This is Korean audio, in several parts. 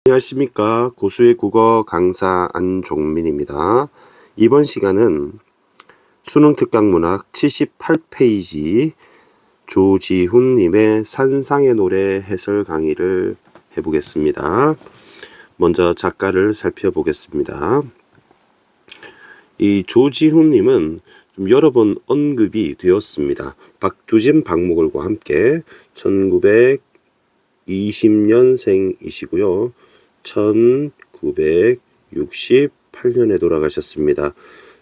안녕하십니까. 고수의 국어 강사 안종민입니다. 이번 시간은 수능특강문학 78페이지 조지훈님의 산상의 노래 해설 강의를 해보겠습니다. 먼저 작가를 살펴보겠습니다. 이 조지훈님은 좀 여러 번 언급이 되었습니다. 박두진, 박목을과 함께 1920년생이시고요. 1968년에 돌아가셨습니다.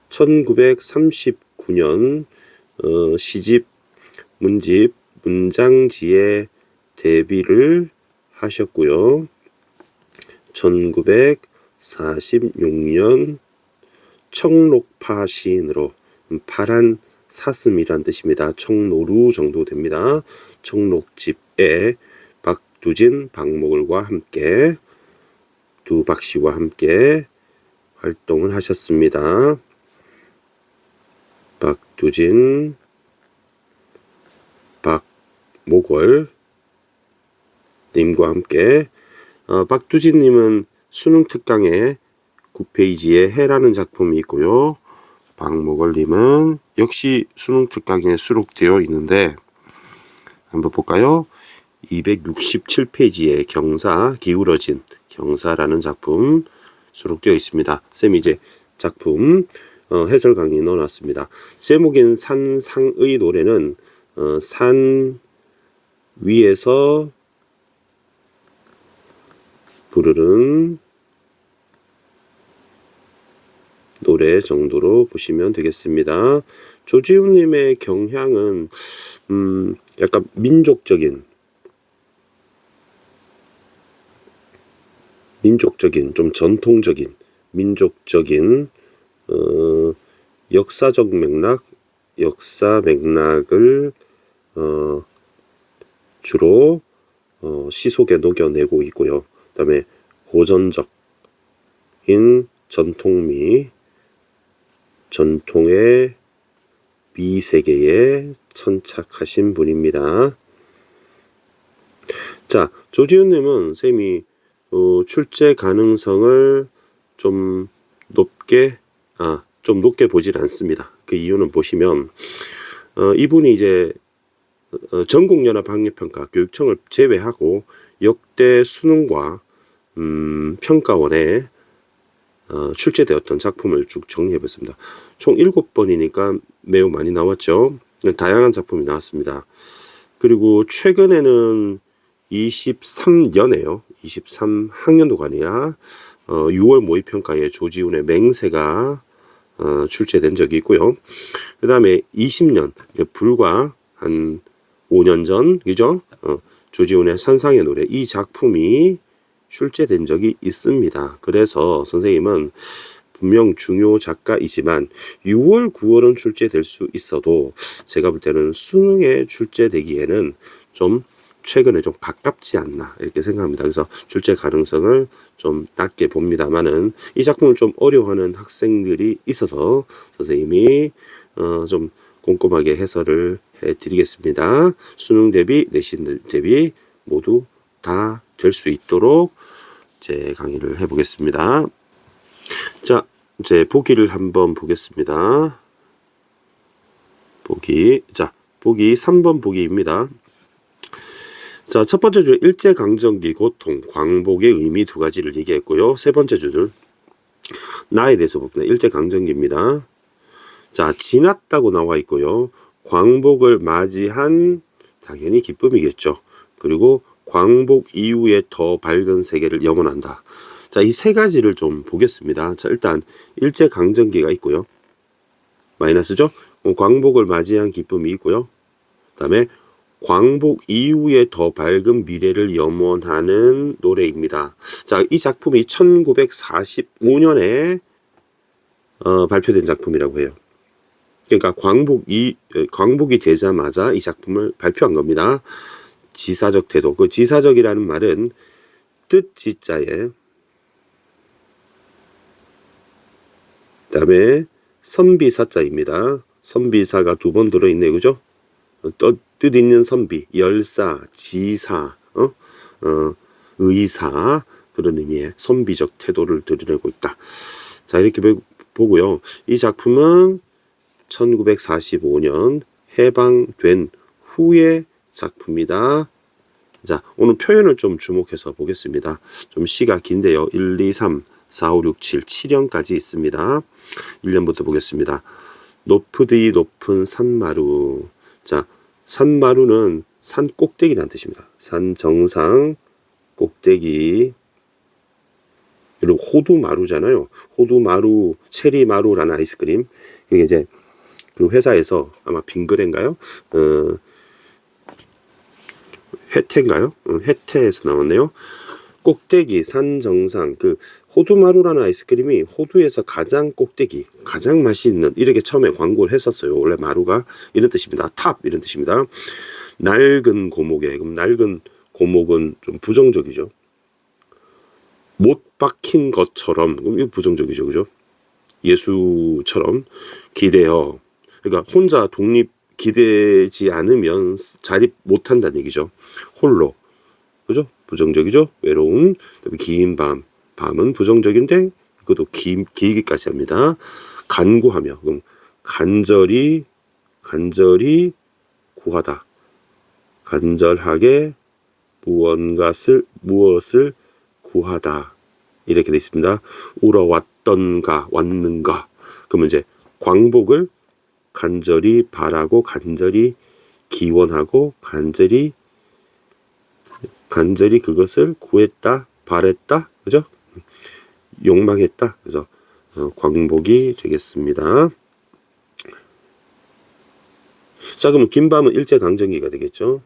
1939년 시집 문집 문장지에 데뷔를 하셨고요. 1946년 청록파 시인으로, 파란 사슴이란 뜻입니다. 청노루 정도 됩니다. 청록집에 박두진, 박목을과 함께 두 박씨와 함께 활동을 하셨습니다. 박두진, 박목을 님과 함께 박두진님은 수능특강에 9페이지에 해라는 작품이 있고요. 박목을님은 역시 수능특강에 수록되어 있는데 한번 볼까요? 267페이지에 경사, 기울어진 경사라는 작품 수록되어 있습니다. 쌤이 이제 작품 해설 강의 넣어놨습니다. 제목인 산상의 노래는 산 위에서 부르는 노래 정도로 보시면 되겠습니다. 조지훈님의 경향은 약간 민족적인, 좀 전통적인, 민족적인 역사 맥락을 주로 시속에 녹여내고 있고요. 그 다음에 고전적인 전통미, 전통의 미세계에 천착하신 분입니다. 자, 조지훈님은 쌤이 출제 가능성을 좀 높게 보질 않습니다. 그 이유는 보시면 이분이 이제 전국연합학력평가 교육청을 제외하고 역대 수능과 평가원에 출제되었던 작품을 쭉 정리해봤습니다. 총 7번이니까 매우 많이 나왔죠. 다양한 작품이 나왔습니다. 그리고 최근에는 23년에요. 23학년도가 아니라 6월 모의평가에 조지훈의 맹세가 출제된 적이 있고요. 그 다음에 20년, 불과 한 5년 전, 그죠? 조지훈의 산상의 노래, 이 작품이 출제된 적이 있습니다. 그래서 선생님은 분명 중요 작가이지만 6월, 9월은 출제될 수 있어도 제가 볼 때는 수능에 출제되기에는 좀 최근에 좀 가깝지 않나 이렇게 생각합니다. 그래서 출제 가능성을 좀 낮게 봅니다만은 이 작품을 좀 어려워하는 학생들이 있어서 선생님이 좀 꼼꼼하게 해설을 해드리겠습니다. 수능 대비, 내신 대비 모두 다 될 수 있도록 제 강의를 해보겠습니다. 자, 이제 보기를 한번 보겠습니다. 보기 3번 보기입니다. 자, 첫 번째 줄 일제강점기 고통, 광복의 의미 두 가지를 얘기했고요. 세 번째 줄 나에 대해서 봅니다. 일제강점기입니다. 자, 지났다고 나와 있고요. 광복을 맞이한 당연히 기쁨이겠죠. 그리고 광복 이후에 더 밝은 세계를 염원한다. 자, 이 세 가지를 좀 보겠습니다. 자, 일단 일제강점기가 있고요. 마이너스죠. 광복을 맞이한 기쁨이 있고요. 그 다음에 광복 이후에 더 밝은 미래를 염원하는 노래입니다. 자, 이 작품이 1945년에 발표된 작품이라고 해요. 그러니까 광복이 되자마자 이 작품을 발표한 겁니다. 지사적 태도. 그 지사적이라는 말은 뜻 지자에, 그 다음에 선비사자입니다. 선비사가 두 번 들어있네요. 그죠? 뜻있는 선비, 열사, 지사, 의사, 그런 의미의 선비적 태도를 드러내고 있다. 자, 이렇게 보고요. 이 작품은 1945년 해방된 후의 작품이다. 자, 오늘 표현을 좀 주목해서 보겠습니다. 좀 시가 긴데요. 1, 2, 3, 4, 5, 6, 7, 7형까지 있습니다. 1년부터 보겠습니다. 높으디 높은 산마루. 자, 산마루는 산 꼭대기라는 뜻입니다. 산 정상 꼭대기. 여러분 호두마루잖아요. 호두마루, 체리마루라는 아이스크림. 그게 이제 그 회사에서 아마 빙그레인가요? 혜태인가요? 혜태에서 나왔네요. 꼭대기, 산 정상, 그 호두마루라는 아이스크림이 호두에서 가장 꼭대기, 가장 맛있는, 이렇게 처음에 광고를 했었어요. 원래 마루가 이런 뜻입니다. 탑 이런 뜻입니다. 낡은 고목에, 그럼 낡은 고목은 좀 부정적이죠. 못 박힌 것처럼, 그럼 이거 부정적이죠, 그죠? 예수처럼 기대어, 그러니까 혼자 독립 기대지 않으면 자립 못한다는 얘기죠. 홀로, 그죠? 부정적이죠. 외로움, 긴 밤, 밤은 부정적인데 그것도 길기까지 합니다. 간구하며, 그럼 간절히 구하다, 간절하게 무엇을 구하다, 이렇게 되어 있습니다. 울어왔던가 왔는가. 그러면 이제 광복을 간절히 바라고, 간절히 기원하고, 간절히 그것을 구했다, 바랬다, 그죠? 욕망했다. 그래서 광복이 되겠습니다. 자, 그러면 긴 밤은 일제강점기가 되겠죠.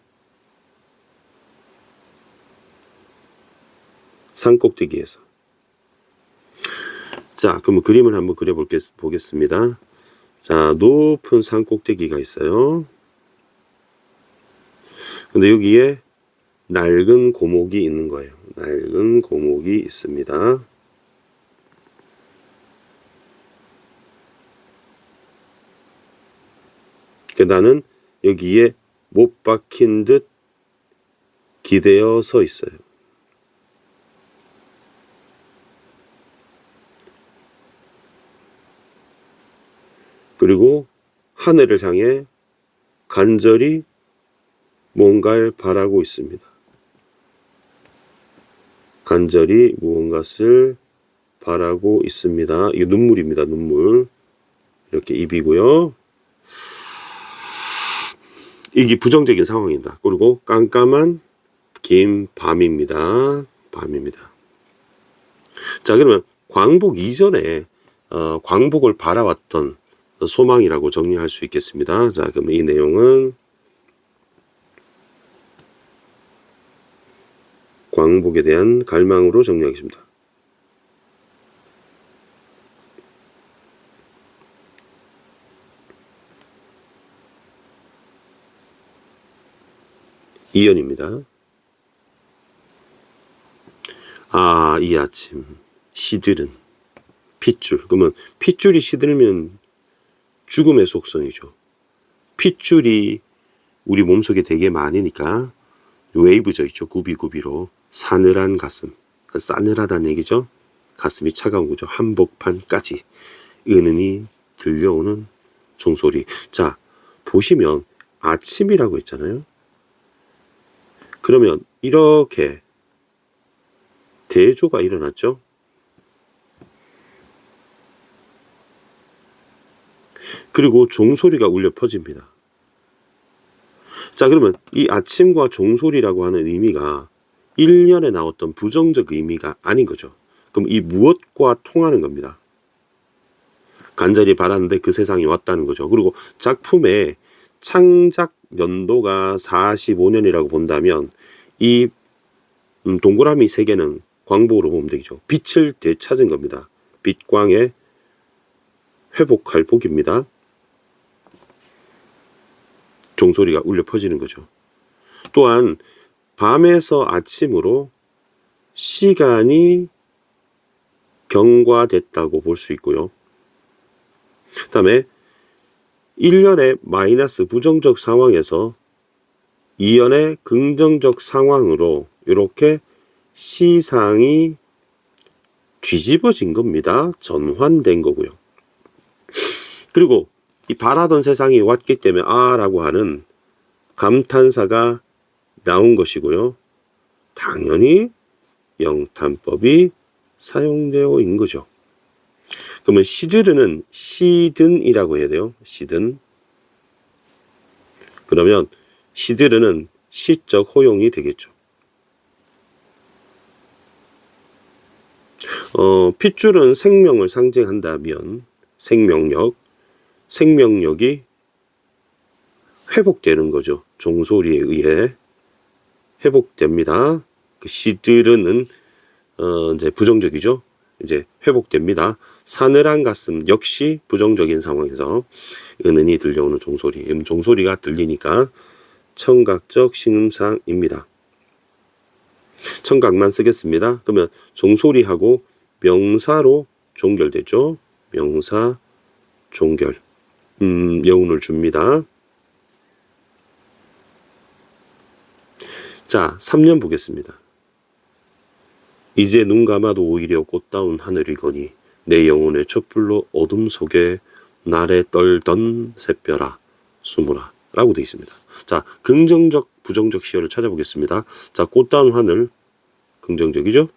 산꼭대기에서. 자, 그러면 그림을 한번 그려보겠습니다. 자, 높은 산꼭대기가 있어요. 근데 여기에 낡은 고목이 있는 거예요. 낡은 고목이 있습니다. 나는 여기에 못 박힌 듯 기대어 서 있어요. 그리고 하늘을 향해 간절히 뭔가를 바라고 있습니다. 간절히 무언가를 바라고 있습니다. 이게 눈물입니다. 눈물. 이렇게 입이고요. 이게 부정적인 상황입니다. 그리고 깜깜한 긴 밤입니다. 밤입니다. 자, 그러면 광복 이전에 광복을 바라왔던 소망이라고 정리할 수 있겠습니다. 자, 그럼 이 내용은 광복에 대한 갈망으로 정리하겠습니다. 이연입니다. 아, 이 아침 시들은 핏줄. 그러면 핏줄이 시들면 죽음의 속성이죠. 핏줄이 우리 몸속에 되게 많으니까 웨이브져 있죠. 구비구비로. 사늘한 가슴. 싸늘하다는 얘기죠. 가슴이 차가운 거죠. 한복판까지 은은히 들려오는 종소리. 자, 보시면 아침이라고 했잖아요. 그러면 이렇게 대조가 일어났죠. 그리고 종소리가 울려 퍼집니다. 자, 그러면 이 아침과 종소리라고 하는 의미가 1년에 나왔던 부정적 의미가 아닌 거죠. 그럼 이 무엇과 통하는 겁니다. 간절히 바랐는데 그 세상이 왔다는 거죠. 그리고 작품의 창작 연도가 45년이라고 본다면 이 동그라미 3개는 광복으로 보면 되죠. 빛을 되찾은 겁니다. 빛광에 회복할 복입니다. 종소리가 울려 퍼지는 거죠. 또한 밤에서 아침으로 시간이 경과됐다고 볼 수 있고요. 그 다음에 1년의 마이너스 부정적 상황에서 2년의 긍정적 상황으로 이렇게 시상이 뒤집어진 겁니다. 전환된 거고요. 그리고 이 바라던 세상이 왔기 때문에 라고 하는 감탄사가 나온 것이고요. 당연히 영탄법이 사용되어 있는 거죠. 그러면 시드르는 시든이라고 해야 돼요. 시든. 그러면 시드르는 시적 호용이 되겠죠. 핏줄은 생명을 상징한다면 생명력이 회복되는 거죠. 종소리에 의해 회복됩니다. 그 시드르는 이제 부정적이죠. 이제 회복됩니다. 사늘한 가슴 역시 부정적인 상황에서 은은히 들려오는 종소리. 종소리가 들리니까 청각적 신음상입니다. 청각만 쓰겠습니다. 그러면 종소리하고 명사로 종결되죠. 명사 종결. 여운을 줍니다. 자, 3년 보겠습니다. 이제 눈 감아도 오히려 꽃다운 하늘이거니 내 영혼의 촛불로 어둠 속에 날에 떨던 새별아 숨으라 라고 되어 있습니다. 자, 긍정적 부정적 시어를 찾아보겠습니다. 자, 꽃다운 하늘 긍정적이죠.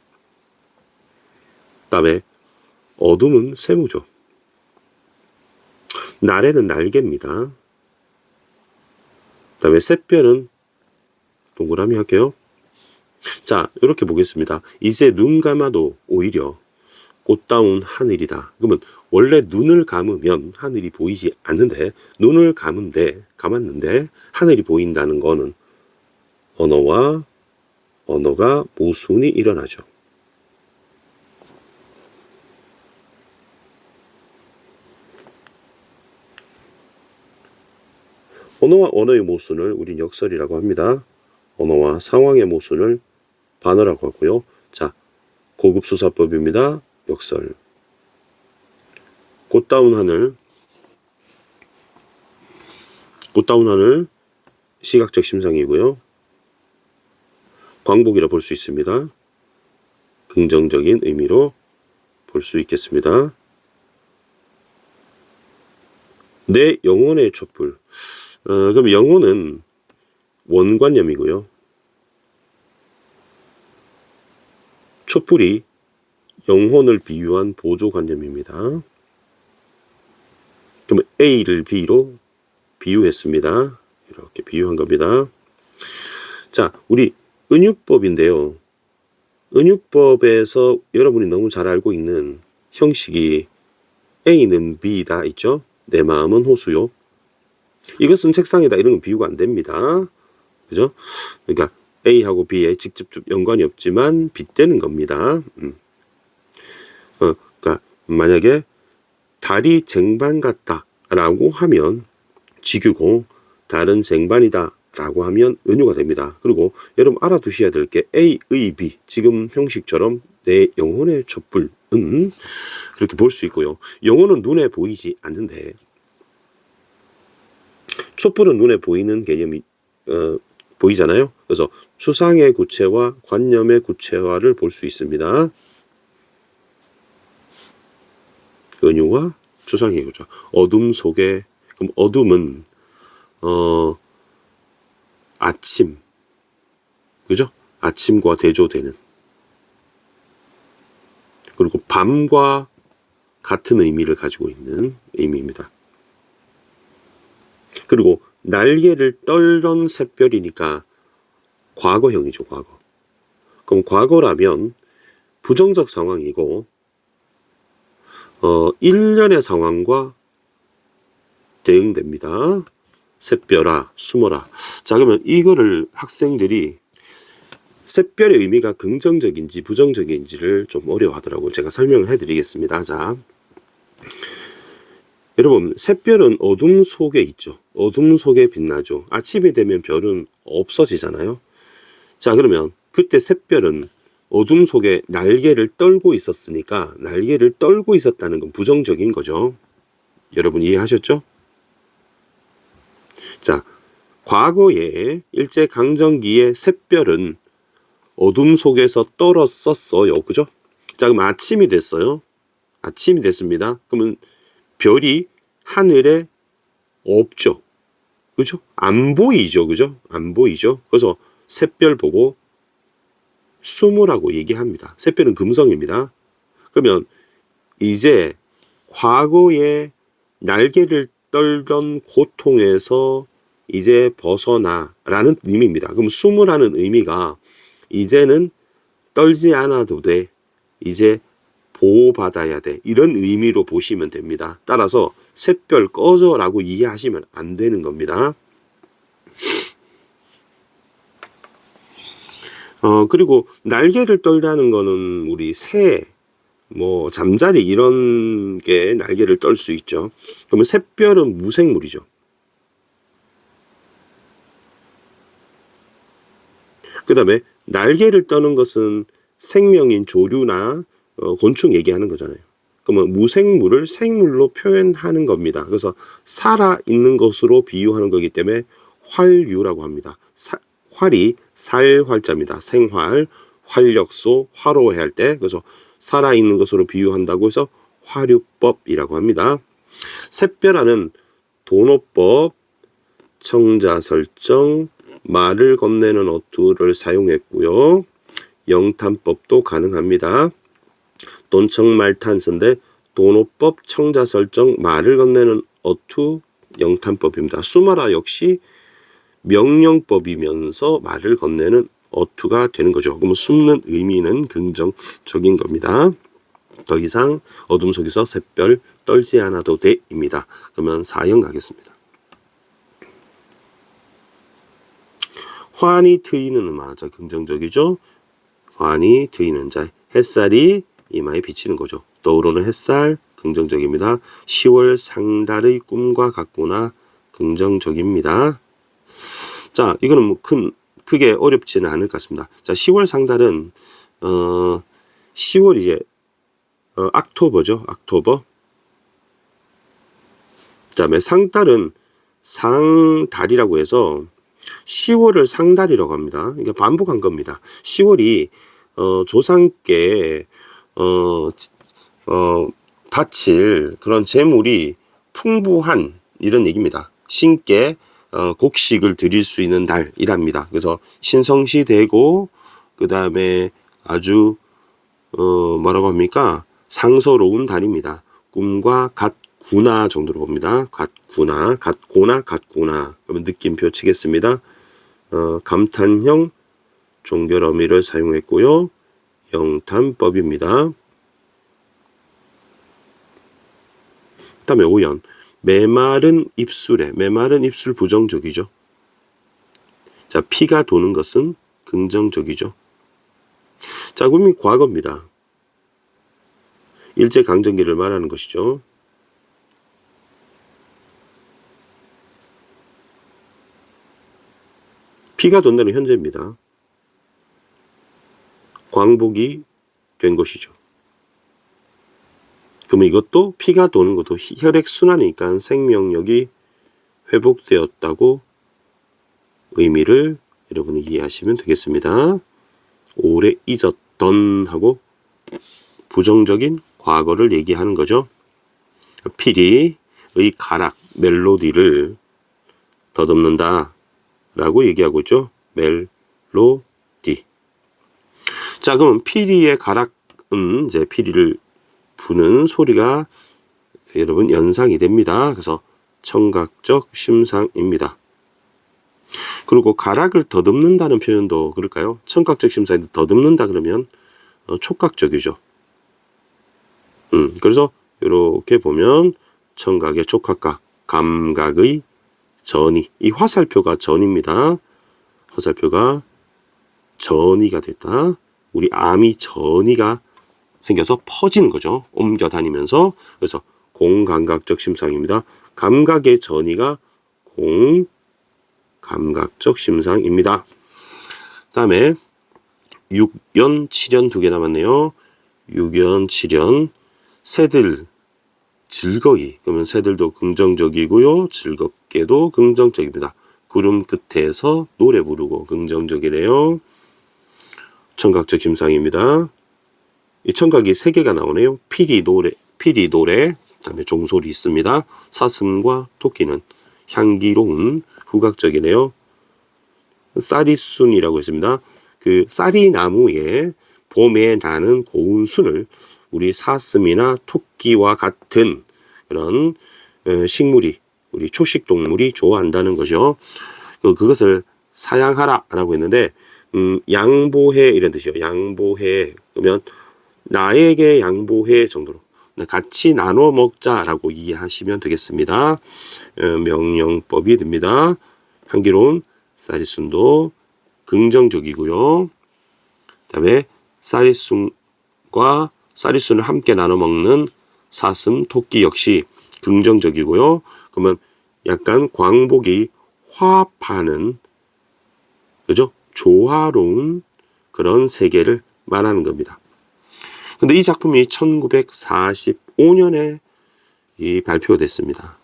다음에 어둠은 세모죠. 날에는 날개입니다. 다음에 새별은 동그라미 할게요. 자, 이렇게 보겠습니다. 이제 눈 감아도 오히려 꽃다운 하늘이다. 그러면 원래 눈을 감으면 하늘이 보이지 않는데 눈을 감았는데 하늘이 보인다는 거는 언어가 모순이 일어나죠. 언어와 언어의 모순을 우린 역설이라고 합니다. 언어와 상황의 모순을 반어라고 하고요. 자, 고급 수사법입니다. 역설. 꽃다운 하늘 시각적 심상이고요. 광복이라 볼 수 있습니다. 긍정적인 의미로 볼 수 있겠습니다. 내 영혼의 촛불. 그럼 영혼은 원관념이고요. 촛불이 영혼을 비유한 보조관념입니다. 그럼 A를 B로 비유했습니다. 이렇게 비유한 겁니다. 자, 우리 은유법인데요. 은유법에서 여러분이 너무 잘 알고 있는 형식이 A는 B다 있죠? 내 마음은 호수요. 이것은 책상이다. 이런 건 비유가 안 됩니다. 그죠? 그러니까 A하고 B에 직접적 연관이 없지만 빗대는 겁니다. 그러니까 만약에 달이 쟁반 같다 라고 하면 지규고 달은 쟁반이다 라고 하면 은유가 됩니다. 그리고 여러분 알아두셔야 될 게 A의 B 지금 형식처럼 내 영혼의 촛불은 그렇게 볼 수 있고요. 영혼은 눈에 보이지 않는데 촛불은 눈에 보이는 개념이 보이잖아요. 그래서 추상의 구체화, 관념의 구체화를 볼 수 있습니다. 은유와 추상의 구체. 어둠 속에 그럼 어둠은 아침, 그죠? 아침과 대조되는 그리고 밤과 같은 의미를 가지고 있는 의미입니다. 그리고 날개를 떨던 샛별이니까 과거형이죠, 과거. 그럼 과거라면 부정적 상황이고, 일련의 상황과 대응됩니다. 샛별아, 숨어라. 자, 그러면 이거를 학생들이 샛별의 의미가 긍정적인지 부정적인지를 좀 어려워하더라고요. 제가 설명을 해드리겠습니다. 자, 여러분, 샛별은 어둠 속에 있죠. 어둠 속에 빛나죠. 아침이 되면 별은 없어지잖아요. 자, 그러면 그때 샛별은 어둠 속에 날개를 떨고 있었으니까 날개를 떨고 있었다는 건 부정적인 거죠. 여러분 이해하셨죠? 자, 과거에 일제강점기의 샛별은 어둠 속에서 떨었었어요. 그죠? 자, 그럼 아침이 됐어요. 아침이 됐습니다. 그러면 별이 하늘에 없죠. 그죠? 안 보이죠. 그죠? 안 보이죠. 그래서 샛별 보고 숨으라고 얘기합니다. 샛별은 금성입니다. 그러면 이제 과거에 날개를 떨던 고통에서 이제 벗어나라는 의미입니다. 그럼 숨으라는 의미가 이제는 떨지 않아도 돼. 이제 보호받아야 돼. 이런 의미로 보시면 됩니다. 따라서 샛별 꺼져라고 이해하시면 안 되는 겁니다. 그리고 날개를 떨다는 거는 우리 새, 뭐 잠자리 이런 게 날개를 떨 수 있죠. 그러면 샛별은 무생물이죠. 그 다음에 날개를 떠는 것은 생명인 조류나 곤충 얘기하는 거잖아요. 그러면 무생물을 생물로 표현하는 겁니다. 그래서 살아있는 것으로 비유하는 거기 때문에 활유라고 합니다. 활이 살활자입니다. 생활, 활력소, 화로해야 할 때, 그래서 살아있는 것으로 비유한다고 해서 화류법이라고 합니다. 샛별하는 도노법, 청자설정, 말을 건네는 어투를 사용했고요. 영탄법도 가능합니다. 돈청말탄서인데 도노법, 청자설정, 말을 건네는 어투, 영탄법입니다. 수마라 역시 명령법이면서 말을 건네는 어투가 되는 거죠. 그러면 숨는 의미는 긍정적인 겁니다. 더 이상 어둠 속에서 샛별 떨지 않아도 돼입니다. 그러면 4형 가겠습니다. 환히 트이는 음악, 자 긍정적이죠. 환히 트이는 자, 햇살이 이마에 비치는 거죠. 떠오르는 햇살 긍정적입니다. 10월 상달의 꿈과 같구나 긍정적입니다. 자, 이거는 뭐 크게 어렵지는 않을 것 같습니다. 자, 10월 상달은 10월 이제 악토버죠. 악토버. 그다음에 상달은 상달이라고 해서 10월을 상달이라고 합니다. 그러니까 반복한 겁니다. 10월이 조상께 바칠 그런 재물이 풍부한 이런 얘기입니다. 신께 곡식을 드릴 수 있는 달이랍니다. 그래서 신성시 되고 그 다음에 아주 뭐라고 합니까? 상서로운 달입니다. 꿈과 같구나 정도로 봅니다. 같구나, 같구나. 그러면 느낌표 치겠습니다. 감탄형 종결 어미를 사용했고요. 영탄법입니다. 그 다음에 5연. 메마른 입술에, 메마른 입술 부정적이죠. 자, 피가 도는 것은 긍정적이죠. 자, 그러면 과거입니다. 일제강점기를 말하는 것이죠. 피가 돈다는 현재입니다. 광복이 된 것이죠. 그러면 이것도 피가 도는 것도 혈액순환이니까 생명력이 회복되었다고 의미를 여러분이 이해하시면 되겠습니다. 오래 잊었던 하고 부정적인 과거를 얘기하는 거죠. 피리의 가락, 멜로디를 더듬는다 라고 얘기하고 있죠. 멜로디. 자, 그럼 피리의 가락은 이제 피리를 부는 소리가 여러분 연상이 됩니다. 그래서 청각적 심상입니다. 그리고 가락을 더듬는다는 표현도 그럴까요? 청각적 심상인데 더듬는다 그러면 촉각적이죠. 그래서 이렇게 보면 청각의 촉각과 감각의 전이, 이 화살표가 전입니다. 화살표가 전이가 됐다. 우리 암이 전이가 생겨서 퍼지는 거죠. 옮겨 다니면서. 그래서 공감각적 심상입니다. 감각의 전이가 공감각적 심상입니다. 그 다음에 6연, 7연 두 개 남았네요. 6연, 7연. 새들 즐거이. 그러면 새들도 긍정적이고요. 즐겁게도 긍정적입니다. 구름 끝에서 노래 부르고 긍정적이래요. 청각적 심상입니다. 이 청각이 3개가 나오네요. 피리, 노래, 그다음에 종소리 있습니다. 사슴과 토끼는 향기로운 후각적이네요. 쌀이순이라고 했습니다. 그 쌀이 나무에 봄에 나는 고운 순을 우리 사슴이나 토끼와 같은 그런 식물이, 우리 초식 동물이 좋아한다는 거죠. 그것을 사양하라라고 했는데 양보해 이런 뜻이요. 양보해 그러면 나에게 양보해 정도로 같이 나눠 먹자라고 이해하시면 되겠습니다. 명령법이 됩니다. 향기로운 쌀이순도 긍정적이고요. 그다음에 쌀이순과 쌀이순을 함께 나눠 먹는 사슴, 토끼 역시 긍정적이고요. 그러면 약간 광복이 화합하는, 그죠? 조화로운 그런 세계를 말하는 겁니다. 근데 이 작품이 1945년에 발표됐습니다.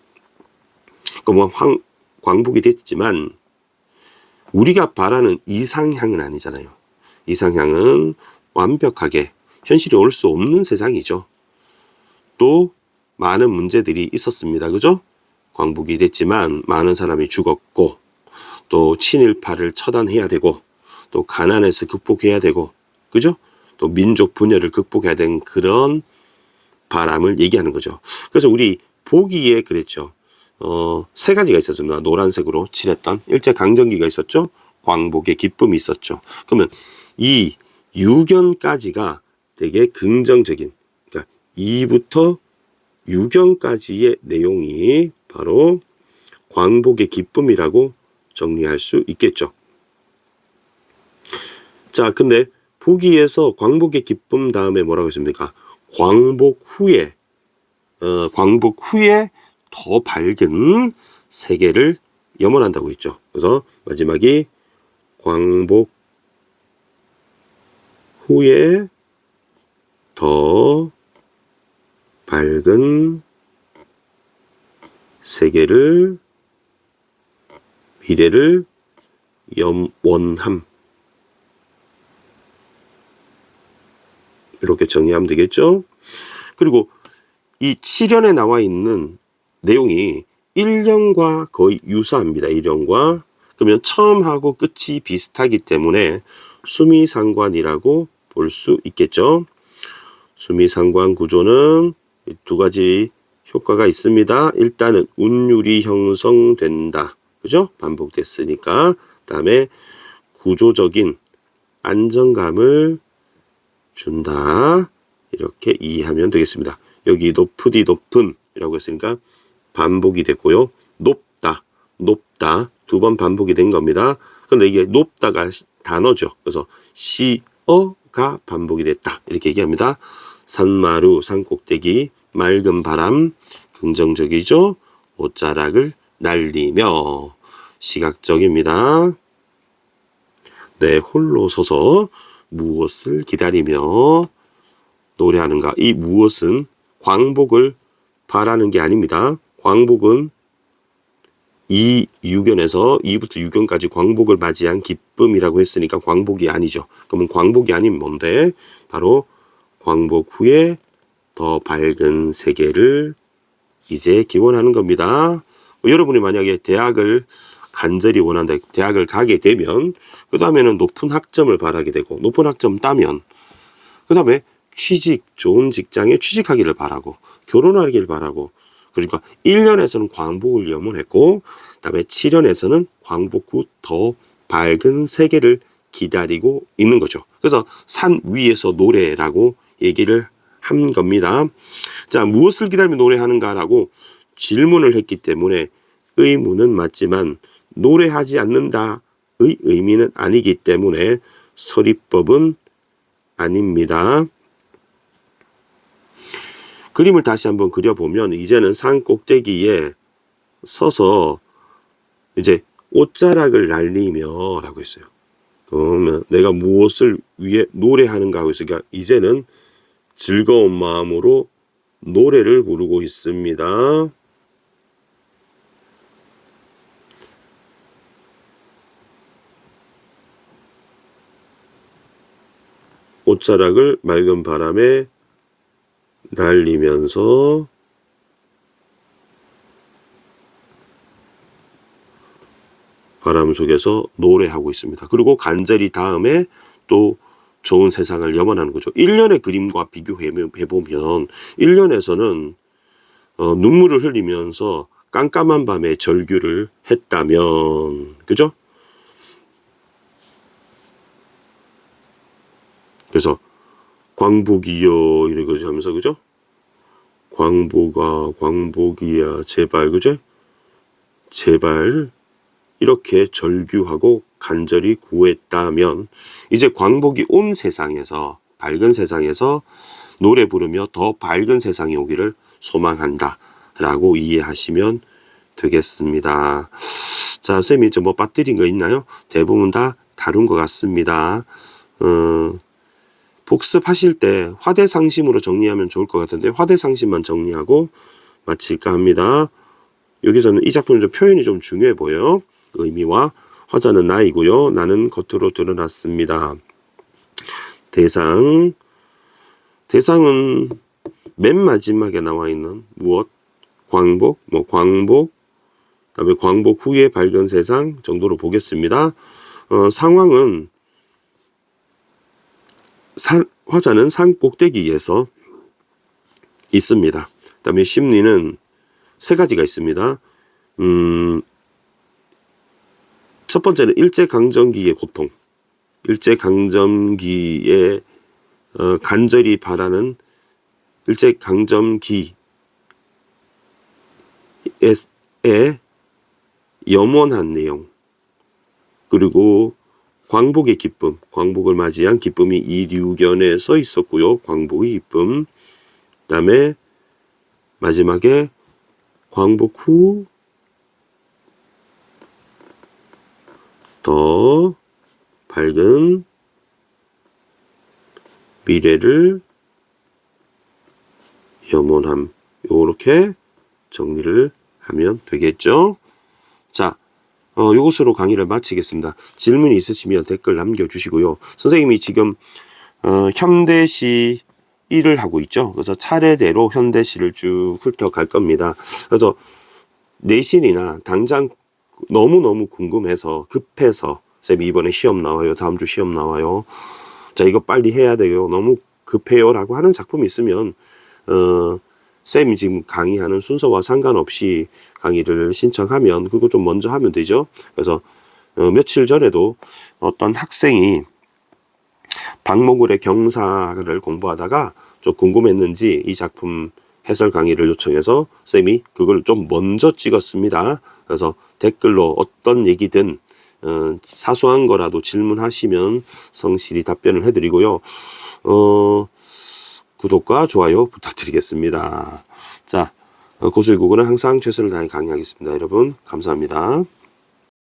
그러니까 광복이 됐지만 우리가 바라는 이상향은 아니잖아요. 이상향은 완벽하게 현실이 올 수 없는 세상이죠. 또 많은 문제들이 있었습니다. 그죠? 광복이 됐지만 많은 사람이 죽었고 또 친일파를 처단해야 되고 또 가난에서 극복해야 되고 그죠? 또 민족 분열을 극복해야 되는 그런 바람을 얘기하는 거죠. 그래서 우리 보기에 그랬죠. 3가지가 있었습니다. 노란색으로 칠했던 일제강점기가 있었죠. 광복의 기쁨이 있었죠. 그러면 이 유견까지가 되게 긍정적인, 그러니까 2부터 유견까지의 내용이 바로 광복의 기쁨이라고 정리할 수 있겠죠. 자, 근데 보기에서 광복의 기쁨 다음에 뭐라고 했습니까? 광복 후에 더 밝은 세계를 염원한다고 했죠. 그래서 마지막이 광복 후에 더 밝은 세계를, 미래를 염원함. 이렇게 정리하면 되겠죠. 그리고 이 7연에 나와 있는 내용이 1년과 거의 유사합니다. 1년과. 그러면 처음하고 끝이 비슷하기 때문에 수미상관이라고 볼 수 있겠죠. 수미상관 구조는 2가지 효과가 있습니다. 일단은 운율이 형성된다. 그죠? 반복됐으니까. 그다음에 구조적인 안정감을 준다. 이렇게 이해하면 되겠습니다. 여기 높으디 높은이라고 했으니까 반복이 됐고요. 높다 2번 반복이 된 겁니다. 근데 이게 높다가 단어죠. 그래서 시어가 반복이 됐다. 이렇게 얘기합니다. 산마루, 산꼭대기, 맑은 바람, 긍정적이죠. 옷자락을 날리며 시각적입니다. 네, 홀로 서서 무엇을 기다리며 노래하는가. 이 무엇은 광복을 바라는 게 아닙니다. 광복은 이 유견에서 2부터 6견까지 광복을 맞이한 기쁨이라고 했으니까 광복이 아니죠. 그러면 광복이 아닌 뭔데? 바로 광복 후에 더 밝은 세계를 이제 기원하는 겁니다. 여러분이 만약에 대학을 간절히 원한다, 대학을 가게 되면 그 다음에는 높은 학점을 바라게 되고 높은 학점 따면 그 다음에 취직, 좋은 직장에 취직하기를 바라고 결혼하기를 바라고, 그러니까 1년에서는 광복을 염원했고 그 다음에 7년에서는 광복 후 더 밝은 세계를 기다리고 있는 거죠. 그래서 산 위에서 노래라고 얘기를 한 겁니다. 자, 무엇을 기다리며 노래하는가라고 질문을 했기 때문에 의문은 맞지만 노래하지 않는다의 의미는 아니기 때문에 서리법은 아닙니다. 그림을 다시 한번 그려보면 이제는 산 꼭대기에 서서 이제 옷자락을 날리며 라고 했어요. 그러면 내가 무엇을 위해 노래하는가 하고 있으니까 이제는 즐거운 마음으로 노래를 부르고 있습니다. 옷자락을 맑은 바람에 날리면서 바람 속에서 노래하고 있습니다. 그리고 간절히 다음에 또 좋은 세상을 염원하는 거죠. 1년의 그림과 비교해보면 1년에서는 눈물을 흘리면서 깜깜한 밤에 절규를 했다면, 그죠? 그래서 광복이여 이러고 하면서, 그죠? 광복이야 제발, 그죠? 제발 이렇게 절규하고 간절히 구했다면 이제 광복이 온 세상에서, 밝은 세상에서 노래 부르며 더 밝은 세상이 오기를 소망한다 라고 이해하시면 되겠습니다. 자, 쌤이 뭐 빠뜨린 거 있나요? 대부분 다 다룬 것 같습니다. 복습하실 때 화대상심으로 정리하면 좋을 것 같은데 화대상심만 정리하고 마칠까 합니다. 여기서는 이 작품은 좀 표현이 좀 중요해 보여요. 의미와 화자는 나이고요. 나는 겉으로 드러났습니다. 대상은 맨 마지막에 나와 있는 무엇? 광복, 그다음에 광복 후에 밝은 세상 정도로 보겠습니다. 상황은 화자는 산 꼭대기에서 있습니다. 그다음에 심리는 세 가지가 있습니다. 첫 번째는 일제강점기의 고통, 일제강점기에 간절히 바라는 일제강점기에 염원한 내용, 그리고 광복의 기쁨, 광복을 맞이한 기쁨이 이류견에 서 있었고요. 광복의 기쁨. 그 다음에 마지막에 광복 후 더 밝은 미래를 염원함. 요렇게 정리를 하면 되겠죠. 자, 요것으로 강의를 마치겠습니다. 질문이 있으시면 댓글 남겨주시고요. 선생님이 지금 현대시 1을 하고 있죠. 그래서 차례대로 현대시를 쭉 훑어갈 겁니다. 그래서 내신이나 당장 너무너무 궁금해서 급해서 쌤이 이번에 시험 나와요. 다음 주 시험 나와요. 자, 이거 빨리 해야 돼요. 너무 급해요. 라고 하는 작품이 있으면 쌤이 지금 강의하는 순서와 상관없이 강의를 신청하면 그거 좀 먼저 하면 되죠. 그래서 며칠 전에도 어떤 학생이 박모굴의 경사를 공부하다가 좀 궁금했는지 이 작품 해설 강의를 요청해서 쌤이 그걸 좀 먼저 찍었습니다. 그래서 댓글로 어떤 얘기든 사소한 거라도 질문하시면 성실히 답변을 해드리고요. 구독과 좋아요 부탁드리겠습니다. 자, 고수의 국어는 항상 최선을 다해 강의하겠습니다. 여러분 감사합니다.